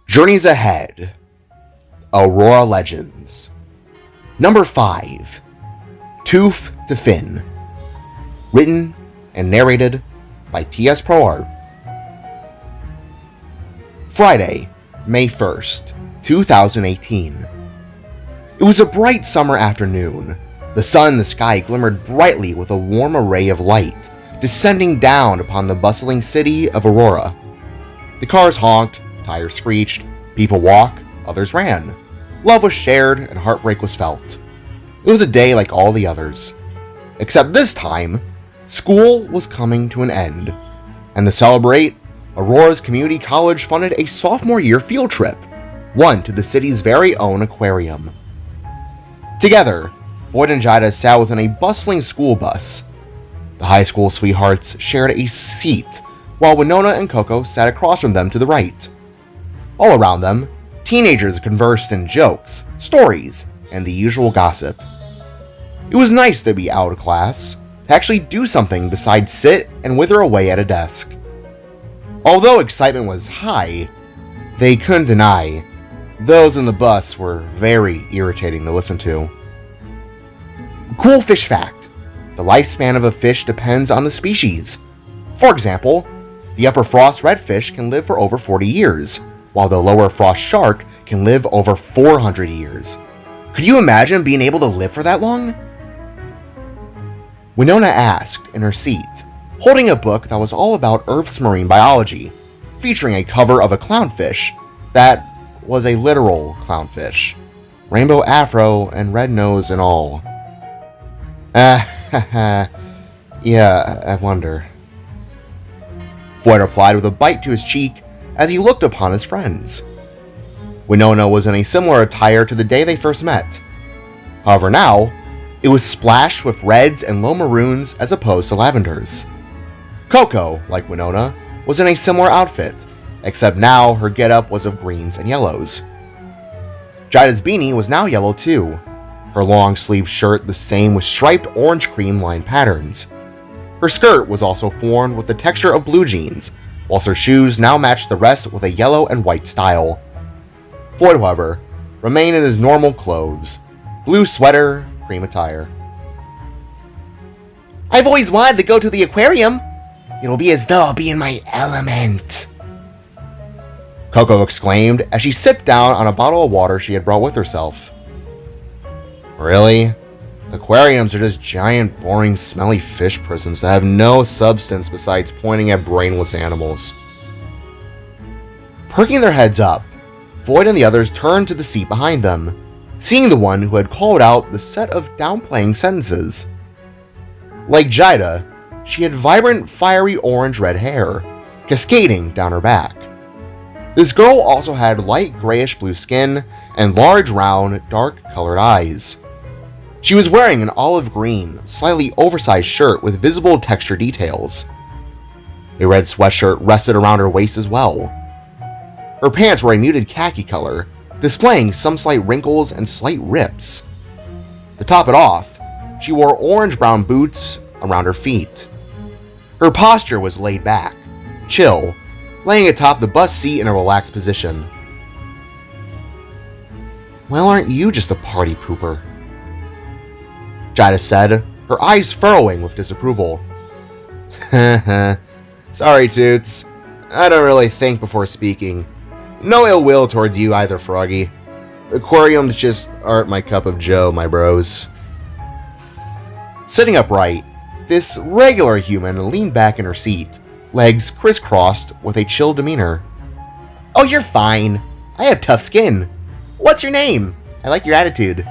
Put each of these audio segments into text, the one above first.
Journeys Ahead, Aurora Legends. Number 5, Tooth to Fin. Written and narrated by T.S. ProArt. Friday, May 1st, 2018. It was a bright summer afternoon. The sun in the sky glimmered brightly with a warm array of light, descending down upon the bustling city of Aurora. The cars honked, tires screeched, people walked, others ran. Love was shared and heartbreak was felt. It was a day like all the others. Except this time, school was coming to an end. And to celebrate, Aurora's community college funded a sophomore year field trip, one to the city's very own aquarium. Together, Voyd and Jaida sat within a bustling school bus. The high school sweethearts shared a seat, while Winona and Coco sat across from them to the right. All around them, teenagers conversed in jokes, stories, and the usual gossip. It was nice to be out of class, to actually do something besides sit and wither away at a desk. Although excitement was high, they couldn't deny those in the bus were very irritating to listen to. Cool fish fact: the lifespan of a fish depends on the species. For example, the upper frost redfish can live for over 40 years, while the lower frost shark can live over 400 years. Could you imagine being able to live for that long? Winona asked in her seat, holding a book that was all about Earth's marine biology, featuring a cover of a clownfish that was a literal clownfish, rainbow afro and red nose and all. Yeah, I wonder. Voyd replied with a bite to his cheek as he looked upon his friends. Winona was in a similar attire to the day they first met. However now, it was splashed with reds and low maroons as opposed to lavenders. Coco, like Winona, was in a similar outfit, except now her getup was of greens and yellows. Jaida's beanie was now yellow too, her long-sleeved shirt the same with striped orange cream line patterns. Her skirt was also formed with the texture of blue jeans, whilst her shoes now matched the rest with a yellow and white style. Voyd, however, remained in his normal clothes, blue sweater, cream attire. I've always wanted to go to the aquarium. It'll be as though I'll be in my element, Coco exclaimed as she sipped down on a bottle of water she had brought with herself. Really? Aquariums are just giant, boring, smelly fish prisons that have no substance besides pointing at brainless animals. Perking their heads up, Voyd and the others turned to the seat behind them, seeing the one who had called out the set of downplaying sentences. Like Jaida, she had vibrant, fiery orange-red hair, cascading down her back. This girl also had light grayish-blue skin and large, round, dark-colored eyes. She was wearing an olive green, slightly oversized shirt with visible texture details. A red sweatshirt rested around her waist as well. Her pants were a muted khaki color, displaying some slight wrinkles and slight rips. To top it off, she wore orange-brown boots around her feet. Her posture was laid back, chill, laying atop the bus seat in a relaxed position. Well, aren't you just a party pooper? Jaida said, her eyes furrowing with disapproval. Sorry, Toots. I don't really think before speaking. No ill will towards you either, Froggy. Aquariums just aren't my cup of joe, my bros. Sitting upright, this regular human leaned back in her seat, legs crisscrossed with a chill demeanor. Oh, you're fine. I have tough skin. What's your name? I like your attitude,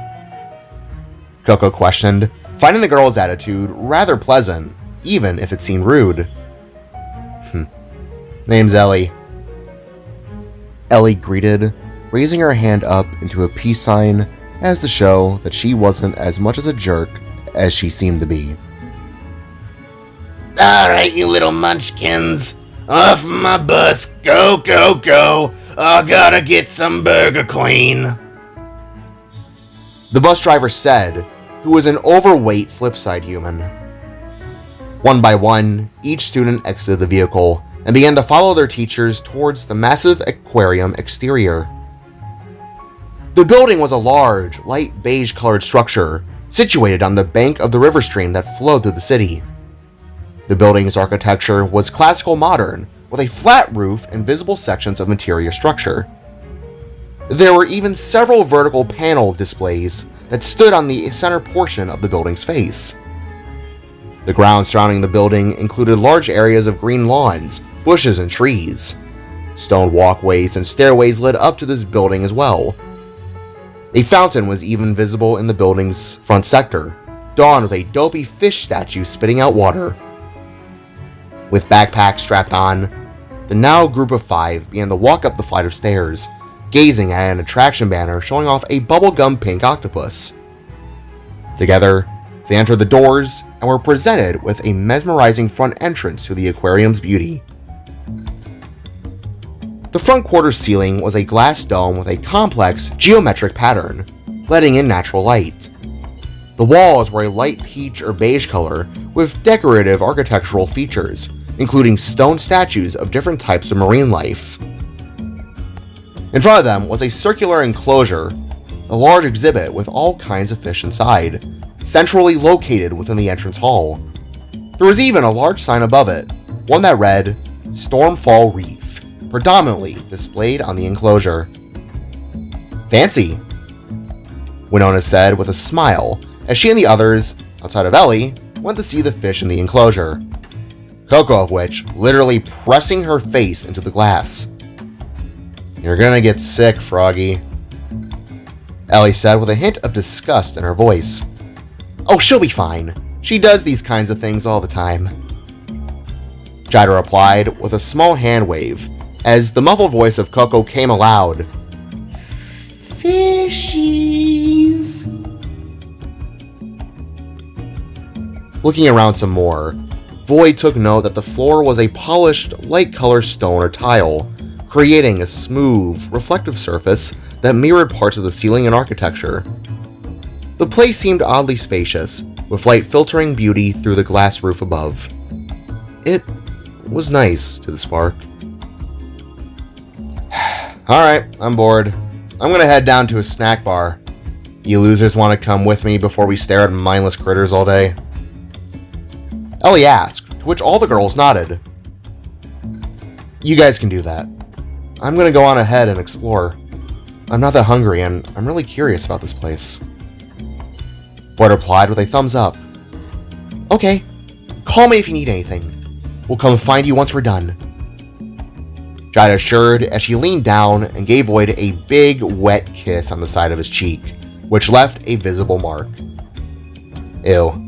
Coco questioned, finding the girl's attitude rather pleasant, even if it seemed rude. Name's Ellie. Ellie greeted, raising her hand up into a peace sign as to show that she wasn't as much as a jerk as she seemed to be. Alright, you little munchkins. Off my bus. Go, go, go. I gotta get some Burger Queen, the bus driver said, who was an overweight flipside human. One by one, each student exited the vehicle and began to follow their teachers towards the massive aquarium exterior. The building was a large, light beige-colored structure situated on the bank of the river stream that flowed through the city. The building's architecture was classical modern, with a flat roof and visible sections of interior structure. There were even several vertical panel displays that stood on the center portion of the building's face. The ground surrounding the building included large areas of green lawns, bushes, and trees. Stone walkways and stairways led up to this building as well. A fountain was even visible in the building's front sector, donned with a dopey fish statue spitting out water. With backpacks strapped on, the now group of 5 began to walk up the flight of stairs, gazing at an attraction banner showing off a bubblegum pink octopus. Together, they entered the doors and were presented with a mesmerizing front entrance to the aquarium's beauty. The front quarter ceiling was a glass dome with a complex geometric pattern, letting in natural light. The walls were a light peach or beige color with decorative architectural features, including stone statues of different types of marine life. In front of them was a circular enclosure, a large exhibit with all kinds of fish inside, centrally located within the entrance hall. There was even a large sign above it, one that read, "Stormfall Reef," predominantly displayed on the enclosure. "Fancy," Winona said with a smile as she and the others, outside of Ellie, went to see the fish in the enclosure, Coco of which literally pressing her face into the glass. "You're gonna get sick, Froggy," Ellie said with a hint of disgust in her voice. "Oh, she'll be fine. She does these kinds of things all the time," Jaida replied with a small hand wave as the muffled voice of Coco came aloud. "Fishies." Looking around some more, Voyd took note that the floor was a polished, light-colored stone or tile, creating a smooth, reflective surface that mirrored parts of the ceiling and architecture. The place seemed oddly spacious, with light filtering beauty through the glass roof above. It was nice to the spark. "Alright, I'm bored. I'm gonna head down to a snack bar. You losers want to come with me before we stare at mindless critters all day?" Ellie asked, to which all the girls nodded. "You guys can do that. I'm gonna go on ahead and explore. I'm not that hungry and I'm really curious about this place." Voyd replied with a thumbs up. "Okay, call me if you need anything. We'll come find you once we're done," Jaida assured as she leaned down and gave Voyd a big, wet kiss on the side of his cheek, which left a visible mark. "Ew,"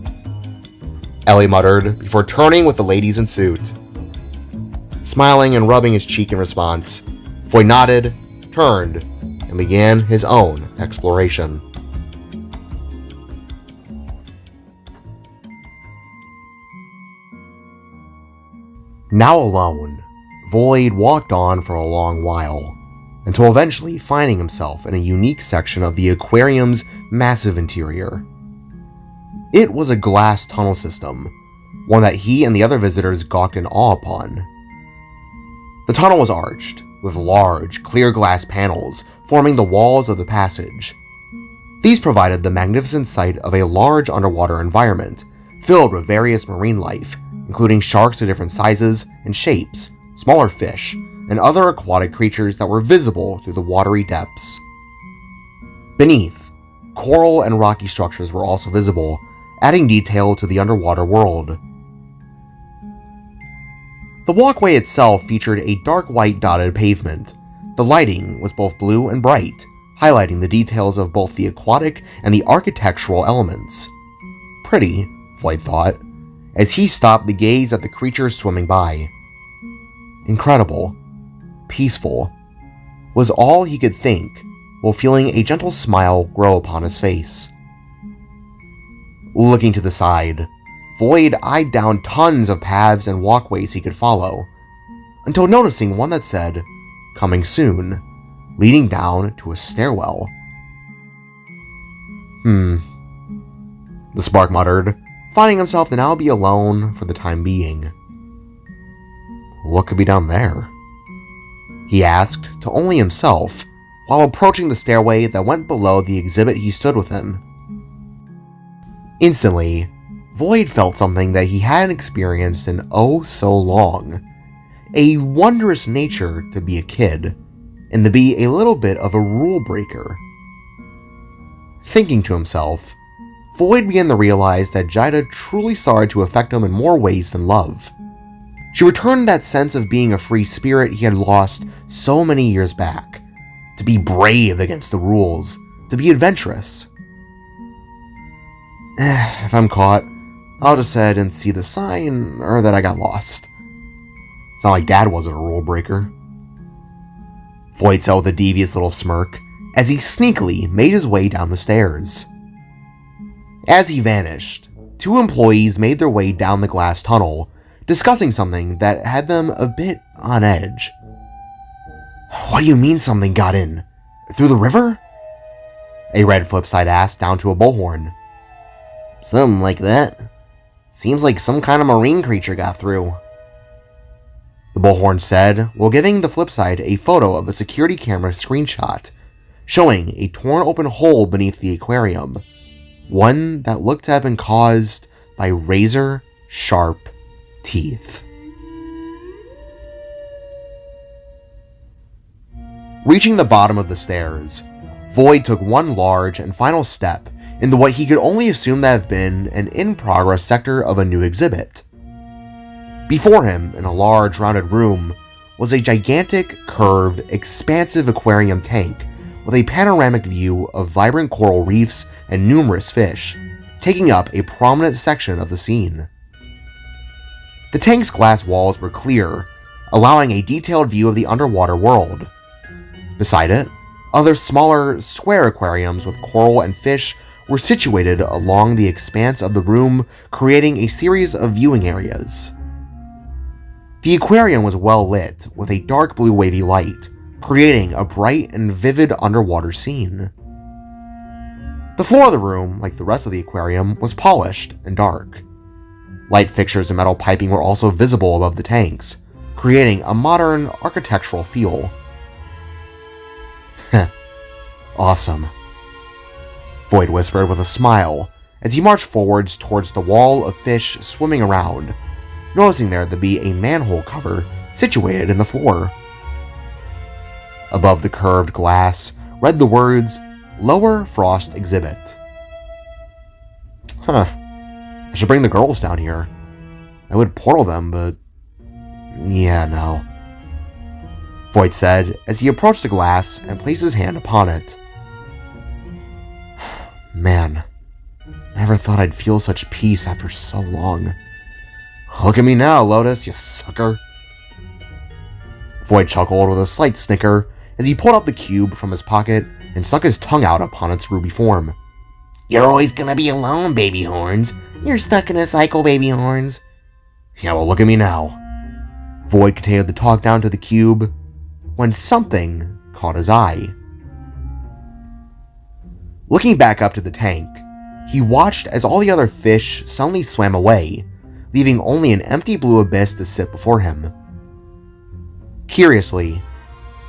Ellie muttered before turning with the ladies in suit. Smiling and rubbing his cheek in response, Voyd nodded, turned, and began his own exploration. Now alone, Voyd walked on for a long while, until eventually finding himself in a unique section of the aquarium's massive interior. It was a glass tunnel system, one that he and the other visitors gawked in awe upon. The tunnel was arched, with large, clear glass panels forming the walls of the passage. These provided the magnificent sight of a large underwater environment, filled with various marine life, including sharks of different sizes and shapes, smaller fish, and other aquatic creatures that were visible through the watery depths. Beneath, coral and rocky structures were also visible, adding detail to the underwater world. The walkway itself featured a dark white dotted pavement. The lighting was both blue and bright, highlighting the details of both the aquatic and the architectural elements. Pretty, Voyd thought, as he stopped to gaze at the creatures swimming by. Incredible, peaceful, was all he could think, while feeling a gentle smile grow upon his face. Looking to the side, Voyd eyed down tons of paths and walkways he could follow, until noticing one that said, "Coming soon," leading down to a stairwell. The spark muttered, finding himself to now be alone for the time being. What could be down there? He asked to only himself while approaching the stairway that went below the exhibit he stood within. Instantly, Voyd felt something that he hadn't experienced in oh so long. A wondrous nature to be a kid, and to be a little bit of a rule breaker. Thinking to himself, Voyd began to realize that Jaida truly started to affect him in more ways than love. She returned that sense of being a free spirit he had lost so many years back, to be brave against the rules, to be adventurous. If I'm caught, I'll just head and see the sign, or that I got lost. It's not like Dad wasn't a rule breaker. Voyd said with a devious little smirk as he sneakily made his way down the stairs. As he vanished, 2 employees made their way down the glass tunnel, discussing something that had them a bit on edge. What do you mean something got in? Through the river? A red Flipside asked down to a bullhorn. Something like that. Seems like some kind of marine creature got through. The bullhorn said, while giving the Flipside a photo of a security camera screenshot, showing a torn open hole beneath the aquarium, one that looked to have been caused by razor-sharp teeth. Reaching the bottom of the stairs, Voyd took one large and final step into what he could only assume to have been an in-progress sector of a new exhibit. Before him, in a large rounded room, was a gigantic, curved, expansive aquarium tank with a panoramic view of vibrant coral reefs and numerous fish, taking up a prominent section of the scene. The tank's glass walls were clear, allowing a detailed view of the underwater world. Beside it, other smaller, square aquariums with coral and fish were situated along the expanse of the room, creating a series of viewing areas. The aquarium was well lit with a dark blue wavy light, creating a bright and vivid underwater scene. The floor of the room, like the rest of the aquarium, was polished and dark. Light fixtures and metal piping were also visible above the tanks, creating a modern architectural feel. Awesome, Voyd whispered with a smile as he marched forwards towards the wall of fish swimming around, noticing there to be a manhole cover situated in the floor. Above the curved glass read the words, Lower Frost Exhibit. I should bring the girls down here. I would portal them, but yeah, no, Voyd said as he approached the glass and placed his hand upon it. Man, never thought I'd feel such peace after so long. Look at me now, Lotus, you sucker. Voyd chuckled with a slight snicker as he pulled out the cube from his pocket and stuck his tongue out upon its ruby form. You're always gonna be alone, baby horns. You're stuck in a cycle, baby horns. Yeah, well, look at me now. Voyd continued to talk down to the cube when something caught his eye. Looking back up to the tank, he watched as all the other fish suddenly swam away, leaving only an empty blue abyss to sit before him. Curiously,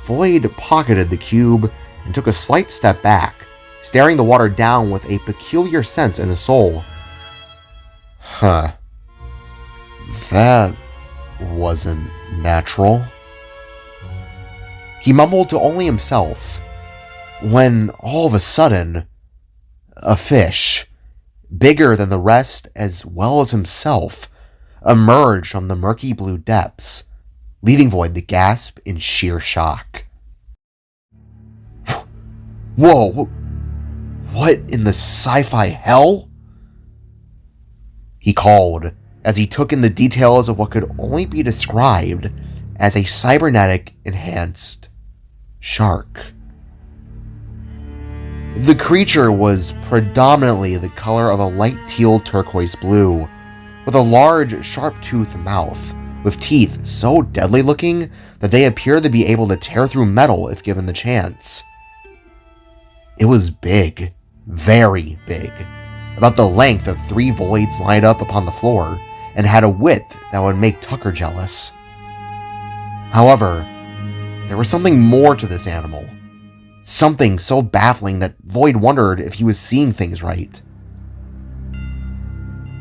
Voyd pocketed the cube and took a slight step back, staring the water down with a peculiar sense in his soul. That wasn't natural, he mumbled to only himself, when all of a sudden, a fish, bigger than the rest as well as himself, emerged from the murky blue depths, leaving Voyd to gasp in sheer shock. Whoa, what in the sci-fi hell? He called as he took in the details of what could only be described as a cybernetic enhanced shark. The creature was predominantly the color of a light teal turquoise blue, with a large, sharp-toothed mouth, with teeth so deadly looking that they appeared to be able to tear through metal if given the chance. It was big, very big, about the length of 3 Voyds lined up upon the floor, and had a width that would make Tucker jealous. However, there was something more to this animal. Something so baffling that Voyd wondered if he was seeing things right.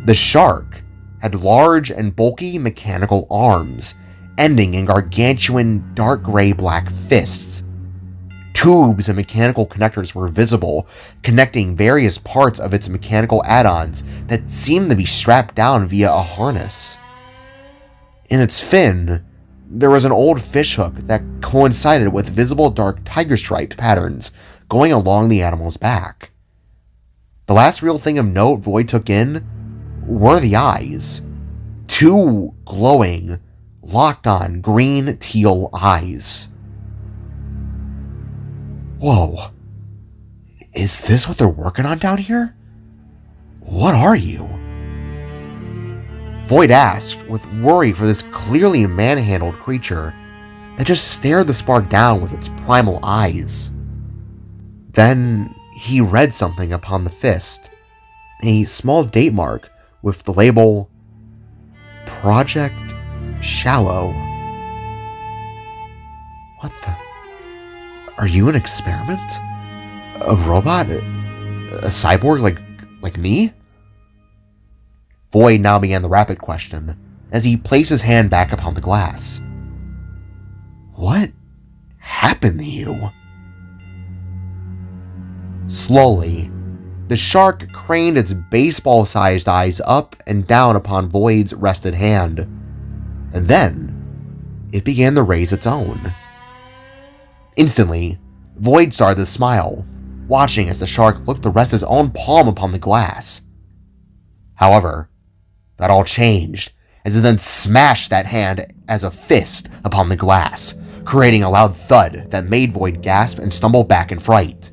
The shark had large and bulky mechanical arms, ending in gargantuan dark gray-black fists. Tubes and mechanical connectors were visible, connecting various parts of its mechanical add-ons that seemed to be strapped down via a harness. In its fin, there was an old fishhook that coincided with visible dark tiger-striped patterns going along the animal's back. The last real thing of note Voyd took in were the eyes. Two glowing, locked-on green-teal eyes. Whoa. Is this what they're working on down here? What are you? Voyd asked, with worry for this clearly manhandled creature that just stared the spark down with its primal eyes. Then he read something upon the fist, a small date mark with the label Project Shallow. What the? Are you an experiment? A robot? A cyborg like me? Voyd now began the rapid question, as he placed his hand back upon the glass. What happened to you? Slowly, the shark craned its baseball-sized eyes up and down upon Voyd's rested hand, and then it began to raise its own. Instantly, Voyd started to smile, watching as the shark looked to rest his own palm upon the glass. However, that all changed as it then smashed that hand as a fist upon the glass, creating a loud thud that made Voyd gasp and stumble back in fright.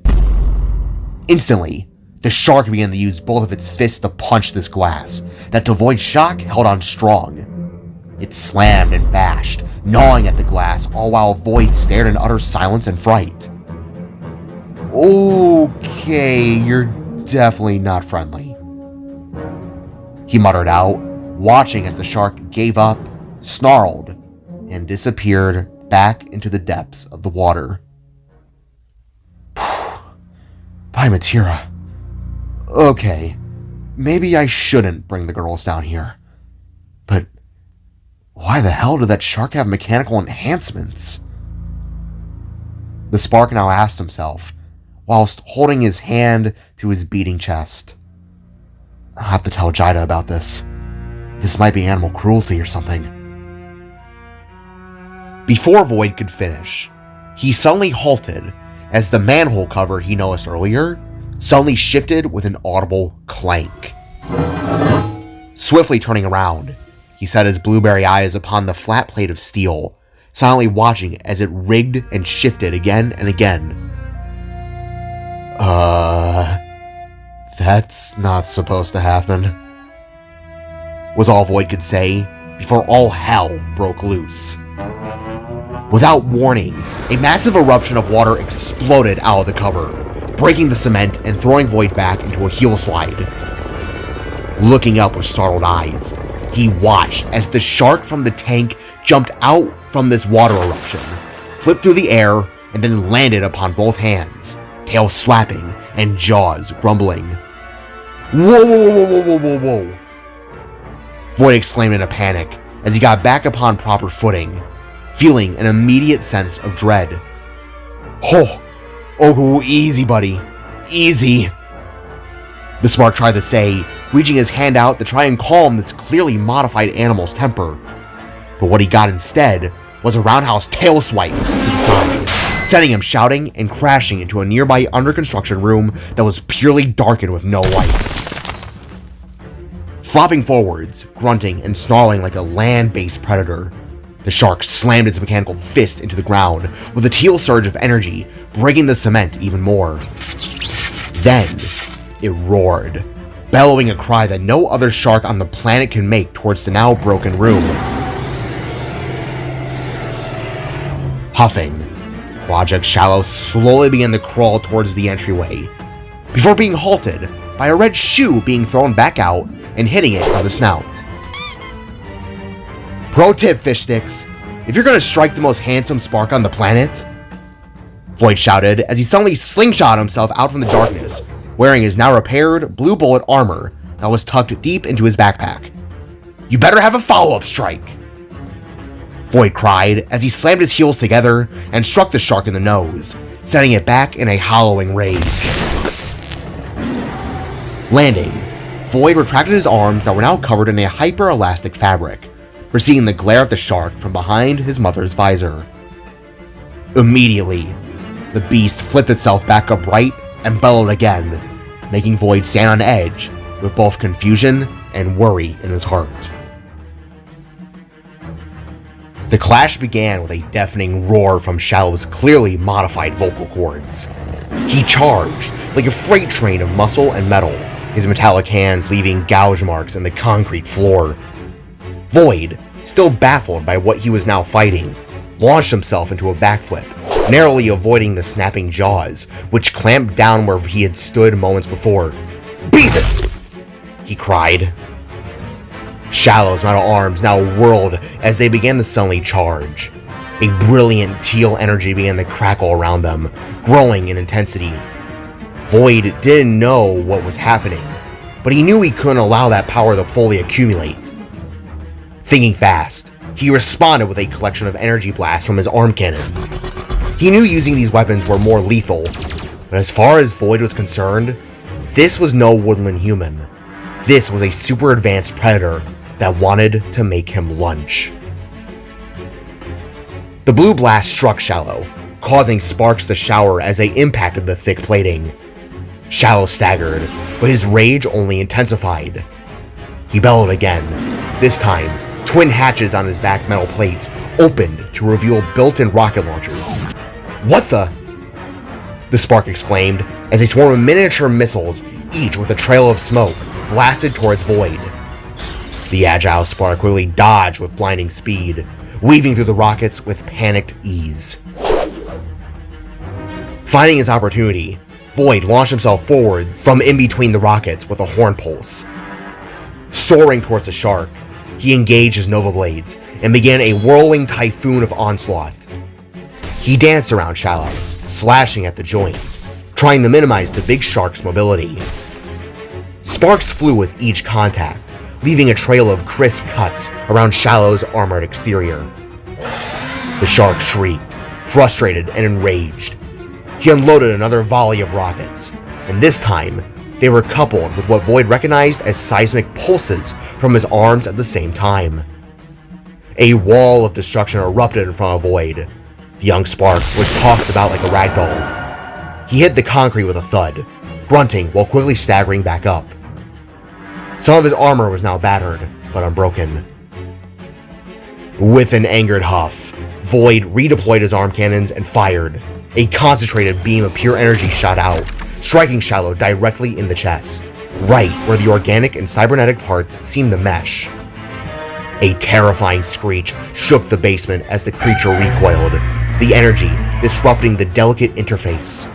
Instantly, the shark began to use both of its fists to punch this glass, that to Voyd's shock held on strong. It slammed and bashed, gnawing at the glass, all while Voyd stared in utter silence and fright. Okay, you're definitely not friendly, he muttered out, watching as the shark gave up, snarled, and disappeared back into the depths of the water. By Matira. Okay, maybe I shouldn't bring the girls down here. But why the hell did that shark have mechanical enhancements? The spark now asked himself, whilst holding his hand to his beating chest. I'll have to tell Jaida about this. This might be animal cruelty or something. Before Voyd could finish, he suddenly halted as the manhole cover he noticed earlier suddenly shifted with an audible clank. Swiftly turning around, he set his blueberry eyes upon the flat plate of steel, silently watching as it rigged and shifted again and again. That's not supposed to happen, was all Voyd could say before all hell broke loose. Without warning, a massive eruption of water exploded out of the cover, breaking the cement and throwing Voyd back into a heel slide. Looking up with startled eyes, he watched as the shark from the tank jumped out from this water eruption, flipped through the air, and then landed upon both hands, tail slapping and jaws grumbling. Whoa, whoa, whoa, whoa, whoa, whoa, whoa. Voyd exclaimed in a panic as he got back upon proper footing, feeling an immediate sense of dread. Oh, easy, buddy. Easy. The spark tried to say, reaching his hand out to try and calm this clearly modified animal's temper. But what he got instead was a roundhouse tail swipe to the side, sending him shouting and crashing into a nearby under-construction room that was purely darkened with no lights. Flopping forwards, grunting and snarling like a land-based predator, the shark slammed its mechanical fist into the ground with a teal surge of energy, breaking the cement even more. Then, it roared, bellowing a cry that no other shark on the planet can make towards the now broken room. Huffing, Project Shallow slowly began to crawl towards the entryway, before being halted by a red shoe being thrown back out and hitting it on the snout. Pro tip, fish sticks, if you're gonna strike the most handsome spark on the planet," Voyd shouted as he suddenly slingshot himself out from the darkness, wearing his now repaired blue bullet armor that was tucked deep into his backpack. "You better have a follow-up strike," Voyd cried as he slammed his heels together and struck the shark in the nose, sending it back in a hollowing rage. Landing, Voyd retracted his arms that were now covered in a hyper-elastic fabric, receiving the glare of the shark from behind his mother's visor. Immediately, the beast flipped itself back upright and bellowed again, making Voyd stand on edge with both confusion and worry in his heart. The clash began with a deafening roar from Shallow's clearly modified vocal cords. He charged like a freight train of muscle and metal, his metallic hands leaving gouge marks in the concrete floor. Voyd, still baffled by what he was now fighting, launched himself into a backflip, narrowly avoiding the snapping jaws, which clamped down where he had stood moments before. "Beezus!" he cried. Shallow's metal arms now whirled as they began to suddenly charge. A brilliant teal energy began to crackle around them, growing in intensity. Voyd didn't know what was happening, but he knew he couldn't allow that power to fully accumulate. Thinking fast, he responded with a collection of energy blasts from his arm cannons. He knew using these weapons were more lethal, but as far as Voyd was concerned, this was no woodland human. This was a super advanced predator that wanted to make him lunch. The blue blast struck Shallow, causing sparks to shower as they impacted the thick plating. Shallow staggered, but his rage only intensified. He bellowed again. This time, twin hatches on his back metal plates opened to reveal built-in rocket launchers. "What the?" the spark exclaimed as a swarm of miniature missiles, each with a trail of smoke, blasted towards Voyd. The agile spark quickly dodged with blinding speed, weaving through the rockets with panicked ease. Finding his opportunity, Voyd launched himself forwards from in between the rockets with a horn pulse. Soaring towards the shark, he engaged his Nova Blades and began a whirling typhoon of onslaught. He danced around Shallow, slashing at the joints, trying to minimize the big shark's mobility. Sparks flew with each contact, leaving a trail of crisp cuts around Shallow's armored exterior. The shark shrieked, frustrated and enraged. He unloaded another volley of rockets, and this time, they were coupled with what Voyd recognized as seismic pulses from his arms at the same time. A wall of destruction erupted in front of Voyd. The young spark was tossed about like a ragdoll. He hit the concrete with a thud, grunting while quickly staggering back up. Some of his armor was now battered, but unbroken. With an angered huff, Voyd redeployed his arm cannons and fired. A concentrated beam of pure energy shot out, striking Shallow directly in the chest, right where the organic and cybernetic parts seemed to mesh. A terrifying screech shook the basement as the creature recoiled, the energy disrupting the delicate interface.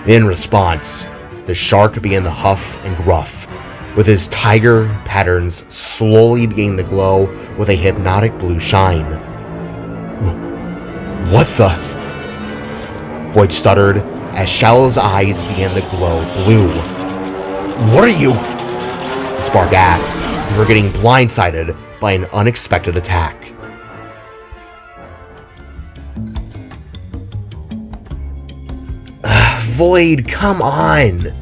In response, the shark began to huff and gruff, with his tiger patterns slowly beginning to glow with a hypnotic blue shine. "What the?" Voyd stuttered as Shallow's eyes began to glow blue. "What are you?" the spark asked, before getting blindsided by an unexpected attack. Voyd, come on!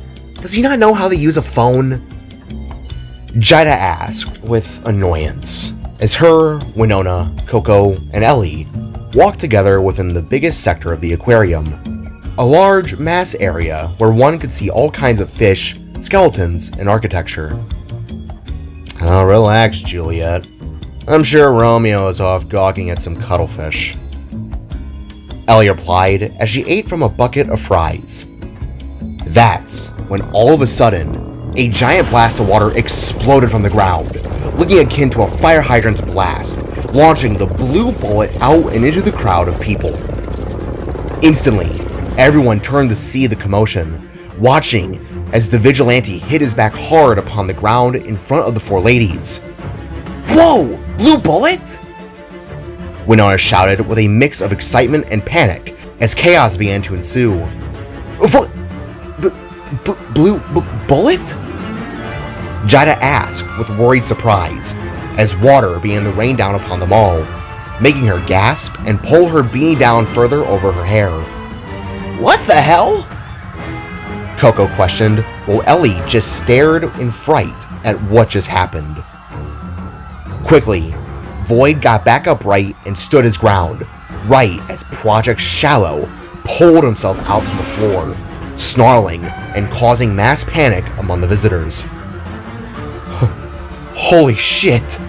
Does he not know how to use a phone? Jaida asked with annoyance, as her, Winona, Coco, and Ellie walked together within the biggest sector of the aquarium, a large mass area where one could see all kinds of fish, skeletons, and architecture. "Oh, relax, Juliet. I'm sure Romeo is off gawking at some cuttlefish," Ellie replied as she ate from a bucket of fries. That's when all of a sudden, a giant blast of water exploded from the ground, looking akin to a fire hydrant's blast, launching the blue bullet out and into the crowd of people. Instantly, everyone turned to see the commotion, watching as the vigilante hit his back hard upon the ground in front of the four ladies. "Whoa! Blue bullet?" Winona shouted with a mix of excitement and panic as chaos began to ensue. Blue bullet? Jaida asked with worried surprise as water began to rain down upon them all, making her gasp and pull her beanie down further over her hair. What the hell? Coco questioned while Ellie just stared in fright at what just happened. Quickly, Voyd got back upright and stood his ground, right as Project Shallow pulled himself out from the floor, snarling and causing mass panic among the visitors. Holy shit!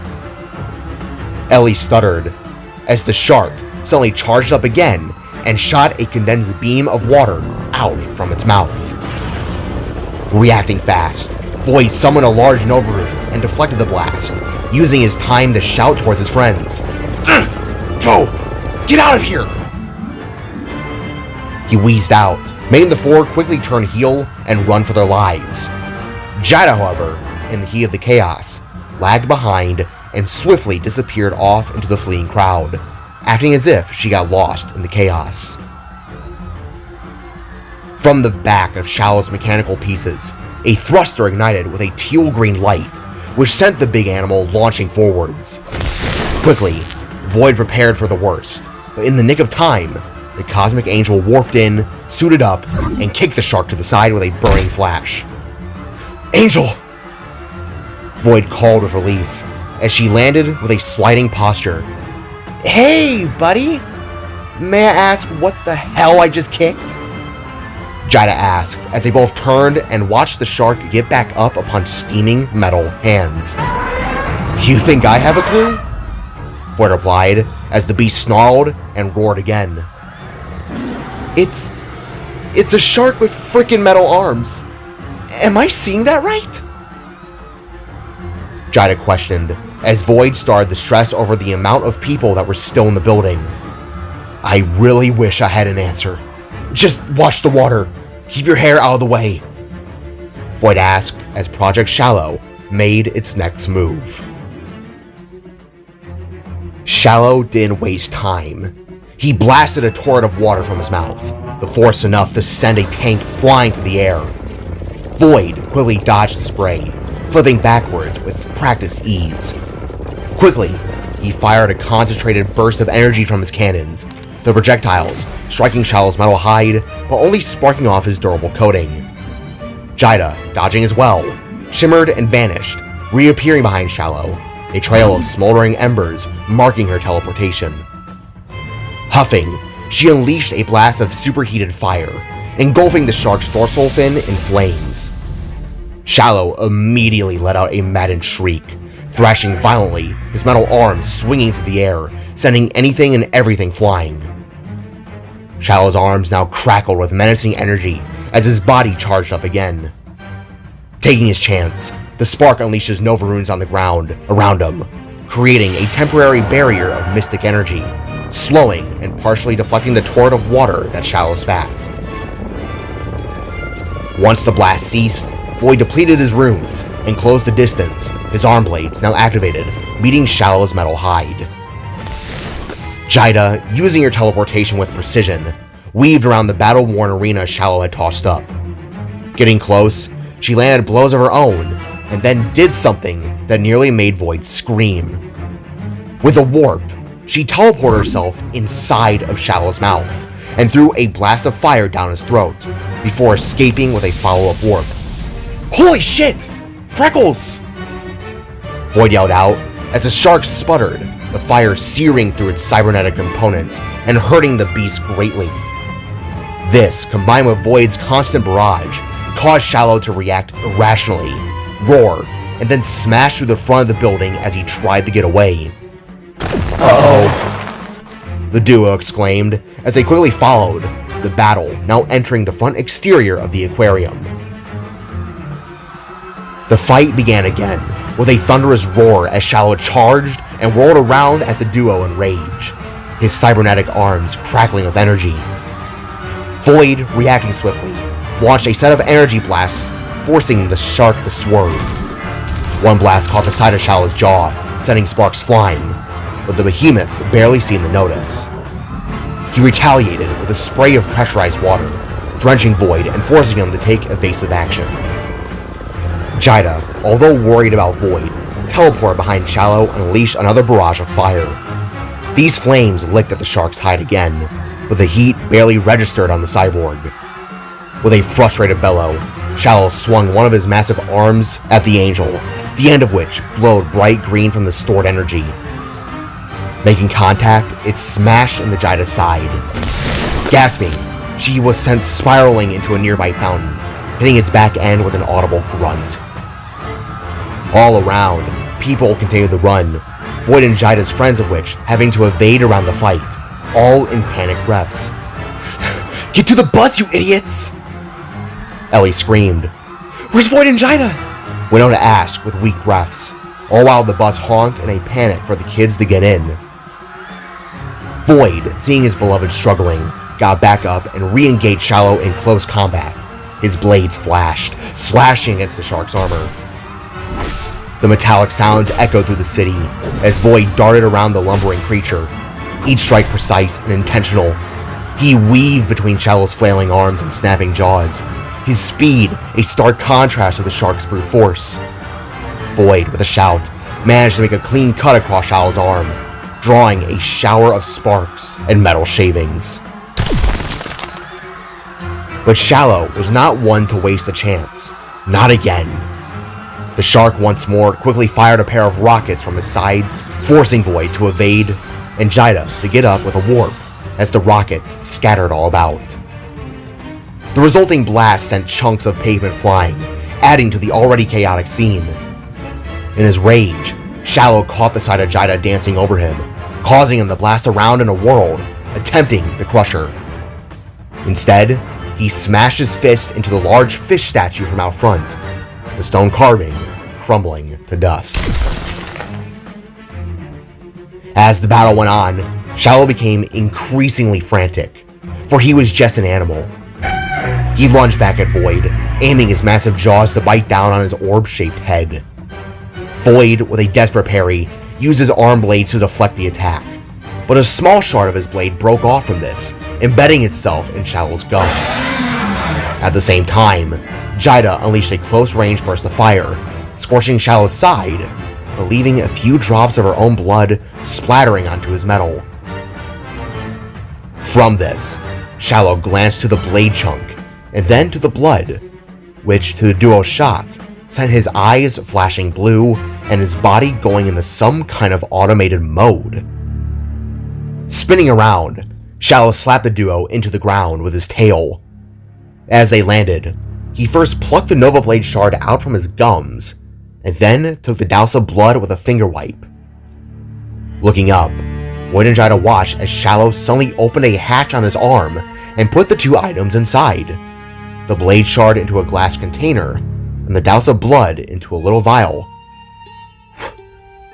Ellie stuttered as the shark suddenly charged up again and shot a condensed beam of water out from its mouth. Reacting fast, Voyd summoned a large Novaru and deflected the blast, using his time to shout towards his friends. Go! Get out of here! He wheezed out, making the four quickly turn heel and run for their lives. Jaida, however, in the heat of the chaos, lagged behind and swiftly disappeared off into the fleeing crowd, acting as if she got lost in the chaos. From the back of Shallow's mechanical pieces, a thruster ignited with a teal-green light, which sent the big animal launching forwards. Quickly, Voyd prepared for the worst, but in the nick of time, the cosmic angel warped in, suited up, and kicked the shark to the side with a burning flash. Angel! Voyd called with relief, as she landed with a sliding posture. Hey, buddy! May I ask what the hell I just kicked? Jaida asked as they both turned and watched the shark get back up upon steaming metal hands. You think I have a clue? Voyd replied as the beast snarled and roared again. It's a shark with frickin' metal arms. Am I seeing that right? Jaida questioned as Voyd started to stress over the amount of people that were still in the building. I really wish I had an answer. Just watch the water. Keep your hair out of the way. Voyd asked as Project Shallow made its next move. Shallow didn't waste time. He blasted a torrent of water from his mouth, the force enough to send a tank flying through the air. Voyd quickly dodged the spray, flipping backwards with practiced ease. Quickly, he fired a concentrated burst of energy from his cannons, the projectiles striking Shallow's metal hide, but only sparking off his durable coating. Jaida, dodging as well, shimmered and vanished, reappearing behind Shallow, a trail of smoldering embers marking her teleportation. Huffing, she unleashed a blast of superheated fire, engulfing the shark's dorsal fin in flames. Shallow immediately let out a maddened shriek, thrashing violently, his metal arms swinging through the air, sending anything and everything flying. Shallow's arms now crackled with menacing energy as his body charged up again. Taking his chance, the spark unleashed his Novarunes on the ground around him, creating a temporary barrier of mystic energy, slowing and partially deflecting the torrent of water that Shallow spat. Once the blast ceased, Voyd depleted his runes and closed the distance, his arm blades now activated, meeting Shallow's metal hide. Jaida, using her teleportation with precision, weaved around the battle-worn arena Shallow had tossed up. Getting close, she landed blows of her own, and then did something that nearly made Voyd scream. With a warp, she teleported herself inside of Shallow's mouth, and threw a blast of fire down his throat, before escaping with a follow-up warp. Holy shit! Freckles! Voyd yelled out as the shark sputtered, the fire searing through its cybernetic components and hurting the beast greatly. This, combined with Voyd's constant barrage, caused Shallow to react irrationally, roar, and then smash through the front of the building as he tried to get away. Uh-oh! The duo exclaimed as they quickly followed, the battle now entering the front exterior of the aquarium. The fight began again, with a thunderous roar as Shallow charged and whirled around at the duo in rage, his cybernetic arms crackling with energy. Voyd, reacting swiftly, launched a set of energy blasts, forcing the shark to swerve. One blast caught the side of Shallow's jaw, sending sparks flying. but the behemoth barely seemed to notice. He retaliated with a spray of pressurized water, drenching Voyd and forcing him to take evasive action. Jaida, although worried about Voyd, teleported behind Shallow and unleashed another barrage of fire. These flames licked at the shark's hide again, but the heat barely registered on the cyborg. With a frustrated bellow, Shallow swung one of his massive arms at the angel, the end of which glowed bright green from the stored energy. Making contact, it smashed in the Jaida's side. Gasping, she was sent spiraling into a nearby fountain, hitting its back end with an audible grunt. All around, people continued the run, Voyd and Jaida's friends of which having to evade around the fight, all in panicked breaths. "Get to the bus, you idiots!" Ellie screamed. "Where's Voyd and Jaida?" Winona asked with weak breaths, all while the bus honked in a panic for the kids to get in. Voyd, seeing his beloved struggling, got back up and re-engaged Shallow in close combat. His blades flashed, slashing against the shark's armor. The metallic sounds echoed through the city as Voyd darted around the lumbering creature, each strike precise and intentional. He weaved between Shallow's flailing arms and snapping jaws, his speed a stark contrast to the shark's brute force. Voyd, with a shout, managed to make a clean cut across Shallow's arm, drawing a shower of sparks and metal shavings. But Shallow was not one to waste a chance. Not again. The shark once more quickly fired a pair of rockets from his sides, forcing Voyd to evade, and Jaida to get up with a warp as the rockets scattered all about. The resulting blast sent chunks of pavement flying, adding to the already chaotic scene. In his rage, Shallow caught the side of Jaida dancing over him, causing him to blast around in a whirl, attempting to crush her. Instead, he smashed his fist into the large fish statue from out front, the stone carving crumbling to dust. As the battle went on, Shallow became increasingly frantic, for he was just an animal. He lunged back at Voyd, aiming his massive jaws to bite down on his orb-shaped head. Voyd, with a desperate parry, used his arm blades to deflect the attack, but a small shard of his blade broke off from this, embedding itself in Shallow's gums. At the same time, Jaida unleashed a close-range burst of fire, scorching Shallow's side, but leaving a few drops of her own blood splattering onto his metal. From this, Shallow glanced to the blade chunk, and then to the blood, which, to the duo's shock, sent his eyes flashing blue and his body going into some kind of automated mode. Spinning around, Shallow slapped the duo into the ground with his tail. As they landed, he first plucked the Nova Blade shard out from his gums, and then took the douse of blood with a finger wipe. Looking up, Voyd and Jaida watched as Shallow suddenly opened a hatch on his arm and put the two items inside, the blade shard into a glass container, and the douse of blood into a little vial.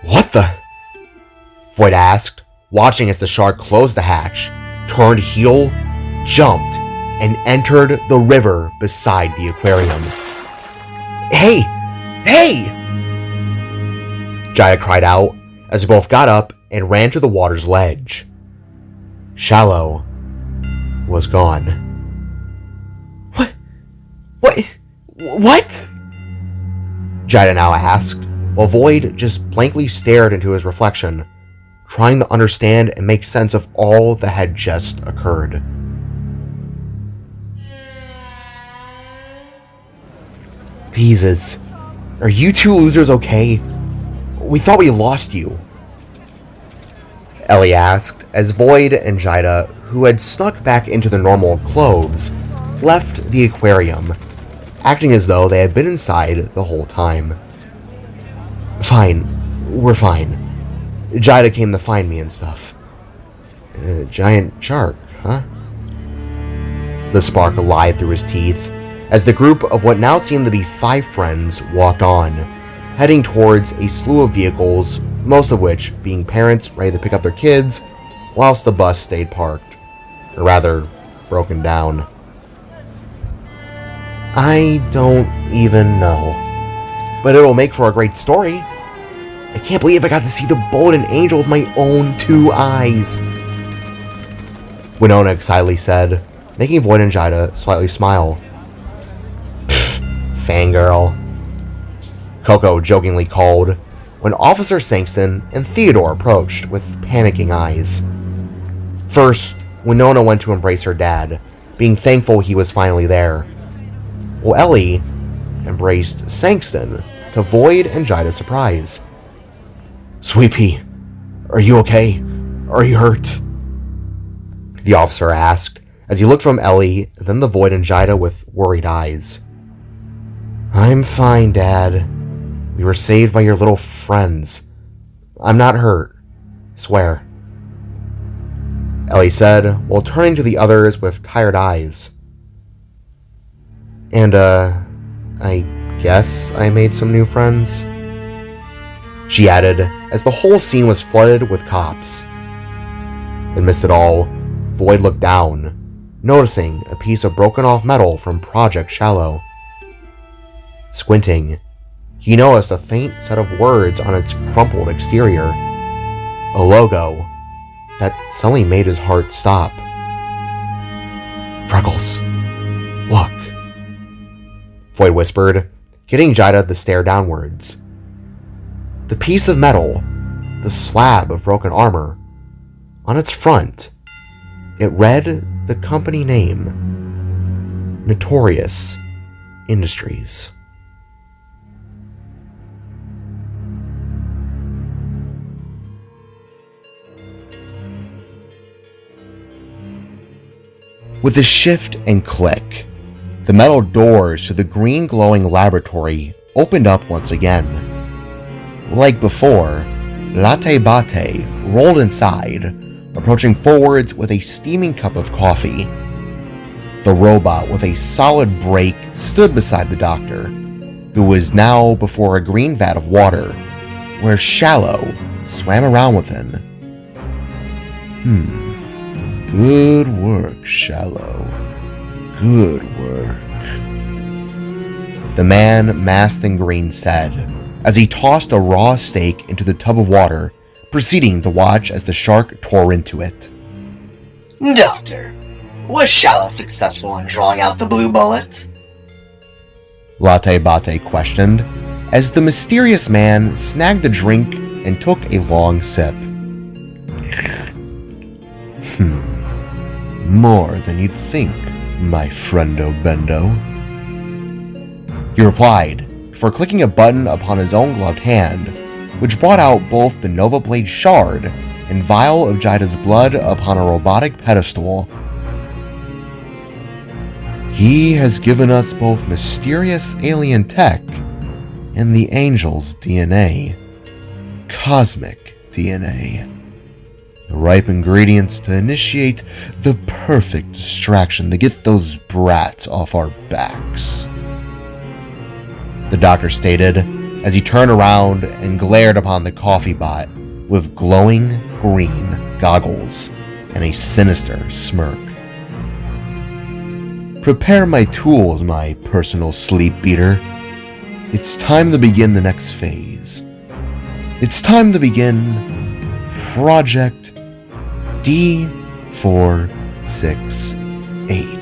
"What the?" Voyd asked, watching as the shark closed the hatch, turned heel, jumped, and entered the river beside the aquarium. "Hey! Hey!" Jaida cried out as they both got up and ran to the water's ledge. Shallow was gone. What? Jaida now asked, while Voyd just blankly stared into his reflection, trying to understand and make sense of all that had just occurred. "Jesus, are you two losers okay? We thought we lost you," Ellie asked as Voyd and Jaida, who had snuck back into their normal clothes, left the aquarium, acting as though they had been inside the whole time. "Fine, we're fine. Jaida came to find me and stuff. Giant shark, huh?" The spark alive through his teeth as the group of what now seemed to be 5 friends walked on, heading towards a slew of vehicles, most of which being parents ready to pick up their kids, whilst the bus stayed parked, or rather, broken down. "I don't even know, but it'll make for a great story," I can't believe I got to see the Voyd and Angel with my own 2 eyes. Winona excitedly said, making Voyd and Jaida slightly smile. Pfft, fangirl. Coco jokingly called when Officer Sankston and Theodore approached with panicking eyes. First, Winona went to embrace her dad, being thankful he was finally there, while Ellie embraced Sankston to Voyd and Jaida's surprise. Sweet Pea, are you okay? Are you hurt? The officer asked as he looked from Ellie, then the Voyd and Jaida with worried eyes. I'm fine, Dad. We were saved by your little friends. I'm not hurt. Swear. Ellie said, while turning to the others with tired eyes. And, I guess I made some new friends? She added, as the whole scene was flooded with cops. Amidst it all, Voyd looked down, noticing a piece of broken-off metal from Project Shallow. Squinting, he noticed a faint set of words on its crumpled exterior. A logo that suddenly made his heart stop. Freckles, look, Voyd whispered, getting Jaida to stare downwards. The piece of metal, the slab of broken armor, on its front, it read the company name, Notorious Industries. With a shift and click, the metal doors to the green glowing laboratory opened up once again. Like before, Latte Bate rolled inside, approaching forwards with a steaming cup of coffee. The robot with a solid brake stood beside the doctor, who was now before a green vat of water, where Shallow swam around within. Good work, Shallow. Good work. The man masked in green said, as he tossed a raw steak into the tub of water, proceeding to watch as the shark tore into it. Doctor, was Shallow successful in drawing out the blue bullet? Latte Bate questioned, as the mysterious man snagged the drink and took a long sip. More than you'd think, my friendo Bendo. He replied, before clicking a button upon his own gloved hand, which brought out both the Nova Blade shard and vial of Jaida's blood upon a robotic pedestal. He has given us both mysterious alien tech and the Angel's DNA. Cosmic DNA. The ripe ingredients to initiate the perfect distraction to get those brats off our backs. The doctor stated as he turned around and glared upon the coffee bot with glowing green goggles and a sinister smirk. Prepare my tools, my personal sleep beater. It's time to begin the next phase. It's time to begin Project D468.